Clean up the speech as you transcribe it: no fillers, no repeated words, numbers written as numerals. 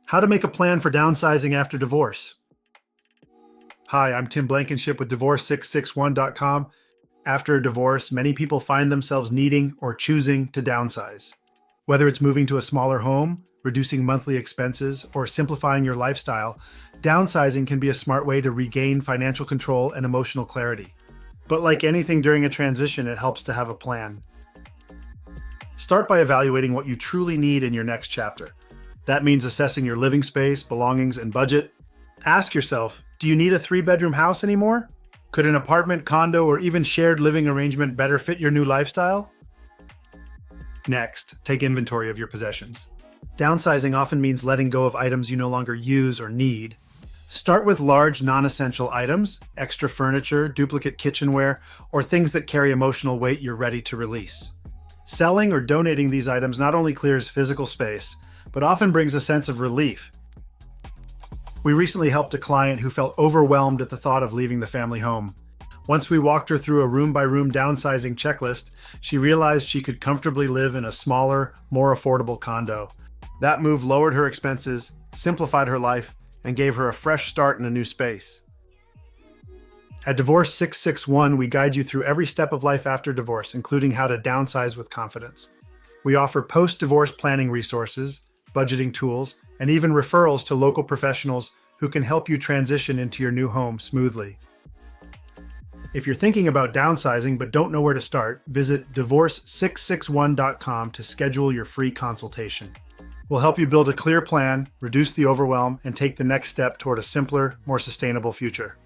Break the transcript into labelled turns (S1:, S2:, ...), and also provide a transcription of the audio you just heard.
S1: How to make a plan for downsizing after divorce. Hi, I'm Tim Blankenship with divorce661.com. After a divorce, many people find themselves needing or choosing to downsize. Whether it's moving to a smaller home, reducing monthly expenses, or simplifying your lifestyle, downsizing can be a smart way to regain financial control and emotional clarity. But like anything during a transition, it helps to have a plan. Start by evaluating what you truly need in your next chapter. That means assessing your living space, belongings, and budget. Ask yourself, do you need a 3-bedroom house anymore? Could an apartment, condo, or even shared living arrangement better fit your new lifestyle? Next, take inventory of your possessions. Downsizing often means letting go of items you no longer use or need. Start with large, non-essential items, extra furniture, duplicate kitchenware, or things that carry emotional weight you're ready to release. Selling or donating these items not only clears physical space, but often brings a sense of relief. We recently helped a client who felt overwhelmed at the thought of leaving the family home. Once we walked her through a room-by-room downsizing checklist, she realized she could comfortably live in a smaller, more affordable condo. That move lowered her expenses, simplified her life, and gave her a fresh start in a new space. At Divorce 661, we guide you through every step of life after divorce, including how to downsize with confidence. We offer post-divorce planning resources, budgeting tools, and even referrals to local professionals who can help you transition into your new home smoothly. If you're thinking about downsizing but don't know where to start, visit divorce661.com to schedule your free consultation. We'll help you build a clear plan, reduce the overwhelm, and take the next step toward a simpler, more sustainable future.